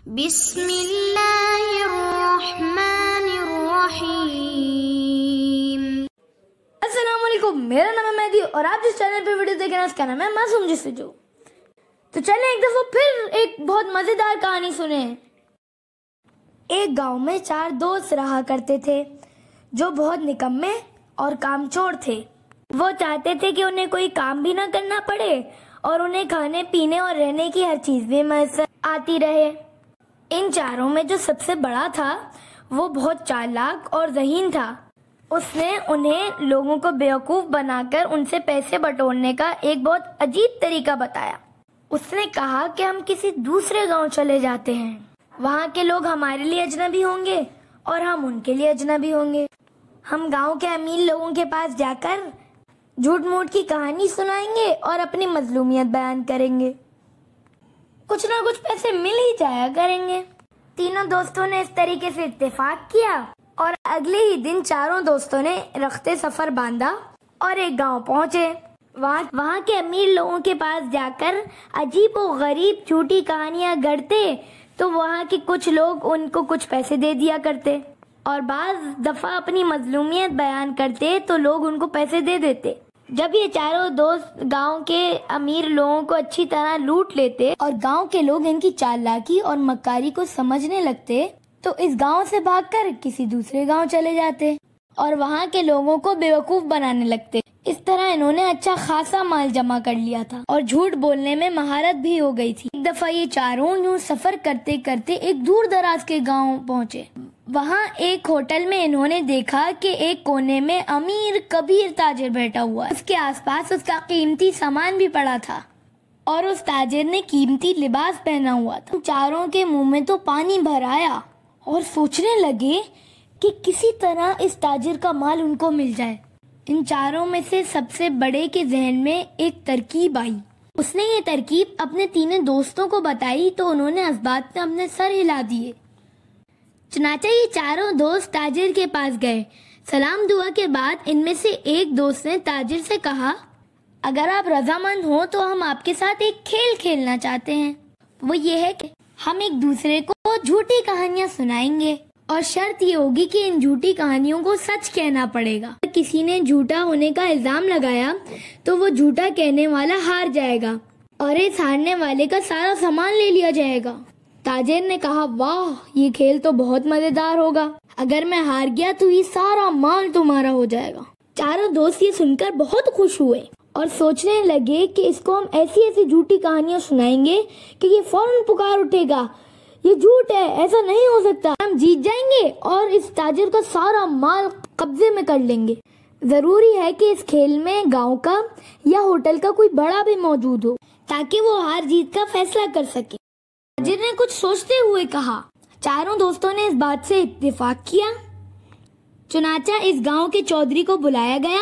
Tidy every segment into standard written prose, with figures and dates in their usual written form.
बिस्मिल्लाहिर्रहमानिर्रहीम। अस्सलामुअलैकुम, मेरा नाम है मेहदी और आप जिस चैनल पे वीडियो देख रहे हैं उसका नाम है मासूम जस्तजू। तो चलें एक दफा फिर एक बहुत मजेदार कहानी सुने। एक गांव में 4 दोस्त रहा करते थे जो बहुत निकम्मे और कामचोर थे। वो चाहते थे कि उन्हें कोई काम भी ना करना पड़े और उन्हें खाने पीने और रहने की हर चीज भी मैसर आती रहे। इन चारों में जो सबसे बड़ा था वो बहुत चालाक और ज़हीन था। उसने उन्हें लोगों को बेवकूफ बनाकर उनसे पैसे बटोरने का एक बहुत अजीब तरीका बताया। उसने कहा कि हम किसी दूसरे गांव चले जाते हैं, वहाँ के लोग हमारे लिए अजनबी होंगे और हम उनके लिए अजनबी होंगे। हम गांव के अमीर लोगों के पास जाकर झूठ मूठ की कहानी सुनाएंगे और अपनी मजलूमियत बयान करेंगे, कुछ ना कुछ पैसे मिल ही जाया करेंगे। तीनों दोस्तों ने इस तरीके से इत्तेफाक किया और अगले ही दिन चारों दोस्तों ने रख्ते सफर बांधा और एक गांव पहुंचे। वहाँ के अमीर लोगों के पास जाकर अजीब और गरीब झूठी कहानियां गढ़ते तो वहाँ के कुछ लोग उनको कुछ पैसे दे दिया करते और बाज दफा अपनी मजलूमियत बयान करते तो लोग उनको पैसे दे देते। जब ये चारों दोस्त गांव के अमीर लोगों को अच्छी तरह लूट लेते और गांव के लोग इनकी चालाकी और मक्कारी को समझने लगते तो इस गांव से भागकर किसी दूसरे गांव चले जाते और वहां के लोगों को बेवकूफ बनाने लगते। इस तरह इन्होंने अच्छा खासा माल जमा कर लिया था और झूठ बोलने में महारत भी हो गई थी। एक दफा ये चारों यूं सफर करते करते एक दूर दराज के गांव पहुंचे। वहाँ एक होटल में इन्होंने देखा कि एक कोने में अमीर कबीर ताजिर बैठा हुआ है। उसके आसपास उसका कीमती सामान भी पड़ा था और उस ताजिर ने कीमती लिबास पहना हुआ था। चारों के मुंह में तो पानी भर आया और सोचने लगे कि किसी तरह इस ताजिर का माल उनको मिल जाए। इन चारों में से सबसे बड़े के जहन में एक तरकीब आई। उसने ये तरकीब अपने तीनों दोस्तों को बताई तो उन्होंने इस बात पे अपने सर हिला दिए। चुनाचे ये चारों दोस्त ताजिर के पास गए। सलाम दुआ के बाद इनमें से एक दोस्त ने ताजिर से कहा, अगर आप रजामंद हो तो हम आपके साथ एक खेल खेलना चाहते हैं। वो ये है कि हम एक दूसरे को झूठी कहानियां सुनाएंगे और शर्त ये होगी कि इन झूठी कहानियों को सच कहना पड़ेगा। किसी ने झूठा होने का इल्जाम लगाया तो वो झूठा कहने वाला हार जाएगा और इस हारने वाले का सारा सामान ले लिया जाएगा। ताजिर ने कहा, वाह, ये खेल तो बहुत मजेदार होगा। अगर मैं हार गया तो ये सारा माल तुम्हारा हो जाएगा। चारों दोस्त ये सुनकर बहुत खुश हुए और सोचने लगे कि इसको हम ऐसी ऐसी झूठी कहानियां सुनाएंगे कि ये फौरन पुकार उठेगा, ये झूठ है, ऐसा नहीं हो सकता। हम जीत जाएंगे और इस ताजिर का सारा माल कब्जे में कर लेंगे। जरूरी है कि इस खेल में गांव का या होटल का कोई बड़ा भी मौजूद हो ताकि वो हार जीत का फैसला कर सके। ताजिर ने कुछ सोचते हुए कहा। चारों दोस्तों ने इस बात से इत्तेफाक किया। चुनाचा इस गांव के चौधरी को बुलाया गया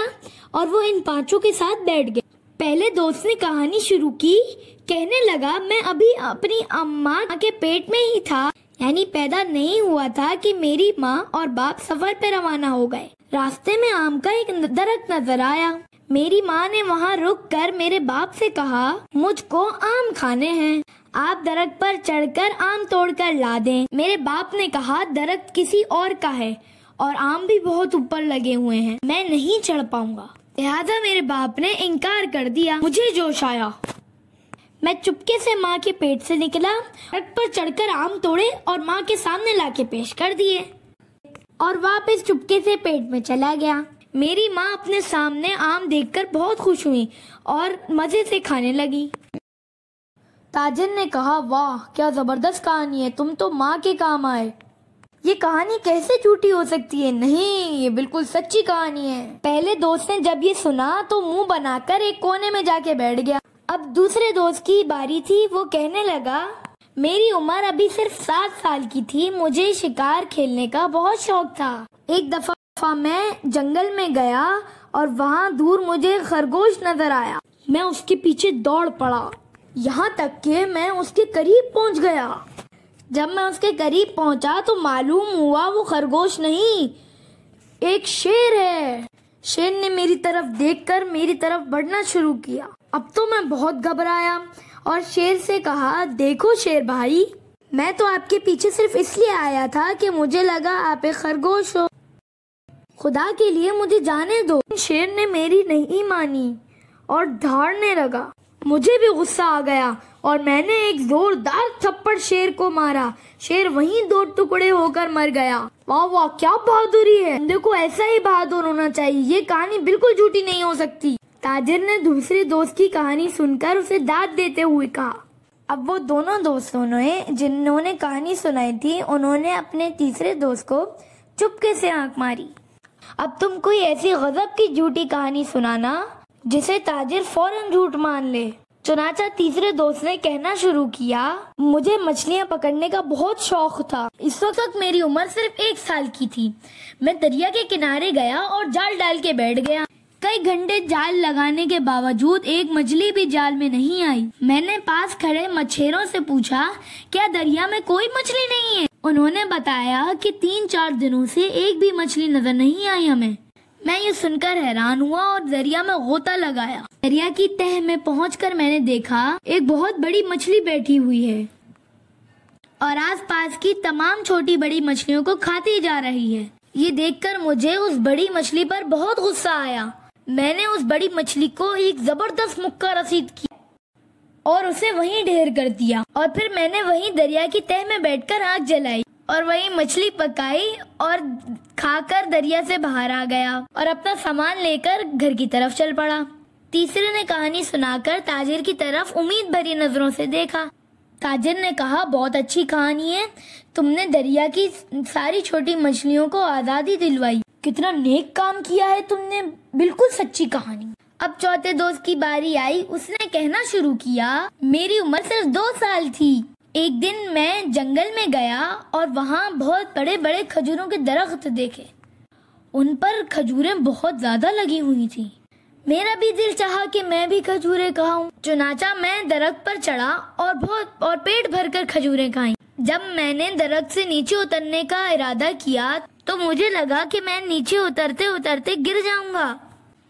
और वो इन पांचों के साथ बैठ गए। पहले दोस्त ने कहानी शुरू की। कहने लगा, मैं अभी अपनी अम्मा के पेट में ही था, यानी पैदा नहीं हुआ था कि मेरी माँ और बाप सफर पे रवाना हो गए। रास्ते में आम का एक दरख्त नजर आया। मेरी माँ ने वहाँ रुक कर मेरे बाप से कहा, मुझको आम खाने हैं, आप दरख्त पर चढ़कर आम तोड़कर ला दें। मेरे बाप ने कहा, दरख्त किसी और का है और आम भी बहुत ऊपर लगे हुए हैं, मैं नहीं चढ़ पाऊंगा। लिहाजा मेरे बाप ने इनकार कर दिया। मुझे जोश आया, मैं चुपके से माँ के पेट से निकला, दरख्त पर चढ़कर आम तोड़े और माँ के सामने लाके पेश कर दिए और वापस चुपके से पेट में चला गया। मेरी माँ अपने सामने आम देखकर बहुत खुश हुई और मजे से खाने लगी। ताजिर ने कहा, वाह, क्या जबरदस्त कहानी है, तुम तो माँ के काम आए। ये कहानी कैसे झूठी हो सकती है? नहीं, ये बिल्कुल सच्ची कहानी है। पहले दोस्त ने जब ये सुना तो मुंह बनाकर एक कोने में जाके बैठ गया। अब दूसरे दोस्त की बारी थी। वो कहने लगा, मेरी उम्र अभी सिर्फ 7 साल की थी, मुझे शिकार खेलने का बहुत शौक था। एक दफा मैं जंगल में गया और वहाँ दूर मुझे खरगोश नजर आया। मैं उसके पीछे दौड़ पड़ा, यहाँ तक कि मैं उसके करीब पहुँच गया। जब मैं उसके करीब पहुंचा तो मालूम हुआ वो खरगोश नहीं, एक शेर है। शेर ने मेरी तरफ देखकर मेरी तरफ बढ़ना शुरू किया। अब तो मैं बहुत घबराया और शेर से कहा, देखो शेर भाई, मैं तो आपके पीछे सिर्फ इसलिए आया था कि मुझे लगा आप एक खरगोश हो। खुदा के लिए मुझे जाने दो। शेर ने मेरी नहीं मानी और दहाड़ने लगा। मुझे भी गुस्सा आ गया और मैंने एक जोरदार थप्पड़ शेर को मारा। शेर वहीं दो टुकड़े होकर मर गया। वाह वाह, क्या बहादुरी है। बंदे को ऐसा ही बहादुर होना चाहिए। ये कहानी बिल्कुल झूठी नहीं हो सकती। ताजिर ने दूसरे दोस्त की कहानी सुनकर उसे दाद देते हुए कहा। अब वो दोनों दोस्तों ने जिन्होंने कहानी सुनाई थी, उन्होंने अपने तीसरे दोस्त को चुपके से आंख मारी। अब तुम कोई ऐसी गजब की झूठी कहानी सुनाना जिसे ताजिर फौरन झूठ मान ले। चुनाचा तीसरे दोस्त ने कहना शुरू किया, मुझे मछलियाँ पकड़ने का बहुत शौक था। इस वक्त मेरी उम्र सिर्फ 1 साल की थी। मैं दरिया के किनारे गया और जाल डाल के बैठ गया। कई घंटे जाल लगाने के बावजूद एक मछली भी जाल में नहीं आई। मैंने पास खड़े मछेरों से पूछा, क्या दरिया में कोई मछली नहीं है? उन्होंने बताया कि 3-4 दिनों से एक भी मछली नजर नहीं आई हमें। मैं ये सुनकर हैरान हुआ और दरिया में गोता लगाया। दरिया की तह में पहुंचकर मैंने देखा एक बहुत बड़ी मछली बैठी हुई है और आसपास की तमाम छोटी बड़ी मछलियों को खाती जा रही है। ये देखकर मुझे उस बड़ी मछली पर बहुत गुस्सा आया। मैंने उस बड़ी मछली को एक जबरदस्त मुक्का रसीद किया और उसे वहीं ढेर कर दिया। और फिर मैंने वहीं दरिया की तह में बैठकर आग जलाई और वही मछली पकाई और खाकर दरिया से बाहर आ गया और अपना सामान लेकर घर की तरफ चल पड़ा। तीसरे ने कहानी सुनाकर ताजिर की तरफ उम्मीद भरी नजरों से देखा। ताजिर ने कहा, बहुत अच्छी कहानी है। तुमने दरिया की सारी छोटी मछलियों को आजादी दिलवाई। कितना नेक काम किया है तुमने, बिल्कुल सच्ची कहानी। अब चौथे दोस्त की बारी आई। उसने कहना शुरू किया, मेरी उम्र सिर्फ 2 साल थी। एक दिन मैं जंगल में गया और वहाँ बहुत बड़े बड़े खजूरों के दरख्त देखे। उन पर खजूरें बहुत ज्यादा लगी हुई थी। मेरा भी दिल चाहा कि मैं भी खजूरें खाऊं। चुनाचा मैं दरख्त पर चढ़ा और पेट भरकर खजूरें खाई। जब मैंने दरख्त से नीचे उतरने का इरादा किया तो मुझे लगा कि मैं नीचे उतरते उतरते गिर जाऊंगा।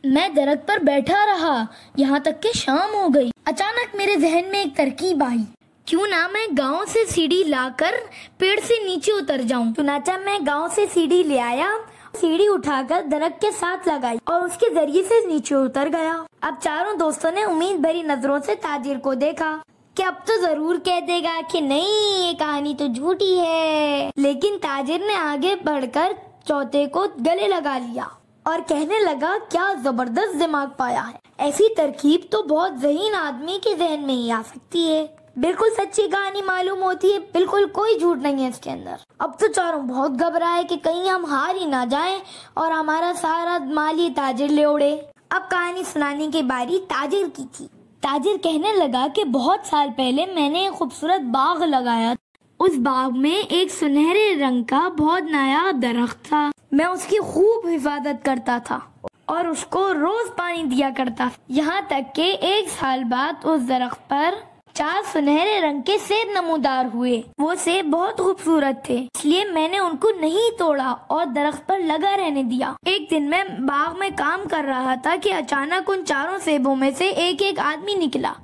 मैं दरख्त पर बैठा रहा यहाँ तक कि शाम हो गई। अचानक मेरे जहन में एक तरकीब आई, क्यों ना मैं गांव से सीढ़ी लाकर पेड़ से नीचे उतर जाऊं। चुनाचा मैं गांव से सीढ़ी ले आया, सीढ़ी उठाकर दरख्त के साथ लगाई और उसके जरिए से नीचे उतर गया। अब चारों दोस्तों ने उम्मीद भरी नजरों से ताजिर को देखा कि अब तो जरूर कह देगा कि नहीं, ये कहानी तो झूठी है। लेकिन ताजिर ने आगे बढ़कर चौथे को गले लगा लिया और कहने लगा, क्या जबरदस्त दिमाग पाया है। ऐसी तरकीब तो बहुत ज़हीन आदमी के जहन में ही आ सकती है। बिल्कुल सच्ची कहानी मालूम होती है, बिल्कुल कोई झूठ नहीं है इसके अंदर। अब तो चारों बहुत घबराए कि कहीं हम हार ही ना जाएं और हमारा सारा माल ही ताजिर ले उड़े। अब कहानी सुनाने की बारी ताजिर की थी। ताजिर कहने लगा कि बहुत साल पहले मैंने एक खूबसूरत बाग लगाया। उस बाग में एक सुनहरे रंग का बहुत नायाब दरख्त था। मैं उसकी खूब हिफाजत करता था और उसको रोज पानी दिया करता। यहाँ तक कि 1 साल बाद उस दरख्त पर 4 सुनहरे रंग के सेब नमूदार हुए। वो सेब बहुत खूबसूरत थे, इसलिए मैंने उनको नहीं तोड़ा और दरख्त पर लगा रहने दिया। एक दिन मैं बाग में काम कर रहा था कि अचानक उन 4 सेबों में से एक आदमी निकला।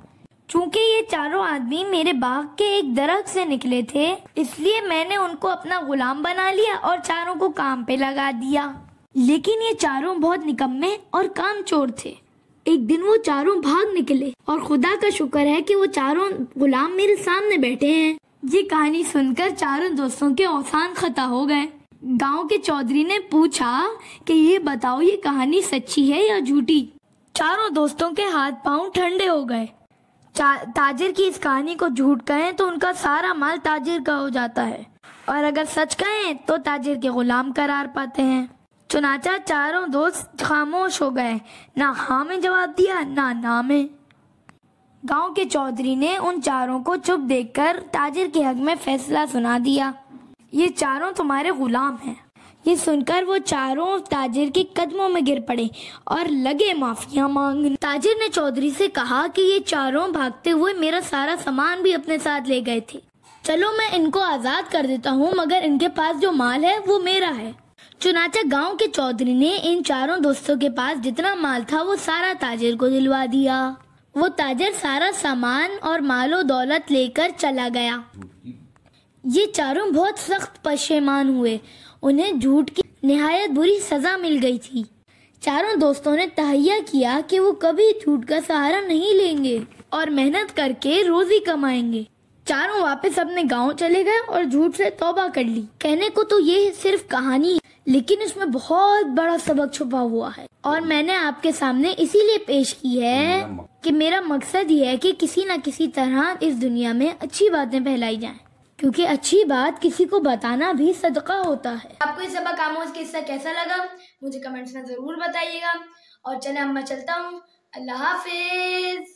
चूँकि ये 4 आदमी मेरे बाग के एक दरख्त से निकले थे, इसलिए मैंने उनको अपना गुलाम बना लिया और 4 को काम पे लगा दिया। लेकिन ये 4 बहुत निकम्मे और कामचोर थे। एक दिन वो 4 भाग निकले और खुदा का शुक्र है कि वो 4 गुलाम मेरे सामने बैठे हैं। ये कहानी सुनकर 4 दोस्तों के औसान खता हो गए। गांव के चौधरी ने पूछा कि ये बताओ, ये कहानी सच्ची है या झूठी। 4 दोस्तों के हाथ पांव ठंडे हो गए। ताजिर की इस कहानी को झूठ कहें तो उनका सारा माल ताजिर का हो जाता है, और अगर सच कहें तो ताजिर के गुलाम करार पाते हैं। चुनाचा 4 दोस्त खामोश हो गए, ना हाँ में जवाब दिया ना में। गांव के चौधरी ने उन 4 को चुप देखकर ताजिर के हक में फैसला सुना दिया, ये 4 तुम्हारे गुलाम हैं। ये सुनकर वो 4 ताजिर के कदमों में गिर पड़े और लगे माफिया मांगने। ताजिर ने चौधरी से कहा कि ये 4 भागते हुए मेरा सारा सामान भी अपने साथ ले गए थे। चलो मैं इनको आजाद कर देता हूँ, मगर इनके पास जो माल है वो मेरा है। चुनाचा गांव के चौधरी ने इन 4 दोस्तों के पास जितना माल था वो सारा ताजिर को दिलवा दिया। वो ताजिर सारा सामान और मालो दौलत लेकर चला गया। ये चारों बहुत सख्त पशेमान हुए। उन्हें झूठ की निहायत बुरी सजा मिल गई थी। चारों दोस्तों ने तहैया किया कि वो कभी झूठ का सहारा नहीं लेंगे और मेहनत करके रोजी कमाएंगे। चारों वापस अपने गांव चले गए और झूठ से तौबा कर ली। कहने को तो ये सिर्फ कहानी है, लेकिन इसमें बहुत बड़ा सबक छुपा हुआ है और मैंने आपके सामने इसीलिए पेश की है कि मेरा मकसद ये है कि किसी न किसी तरह इस दुनिया में अच्छी बातें फैलाई जाएं, क्योंकि अच्छी बात किसी को बताना भी सदका होता है। आपको ये सबक आमोज किस्सा कैसा लगा मुझे कमेंट्स में जरूर बताइएगा और चले अब मैं चलता हूँ। अल्लाह हाफिज।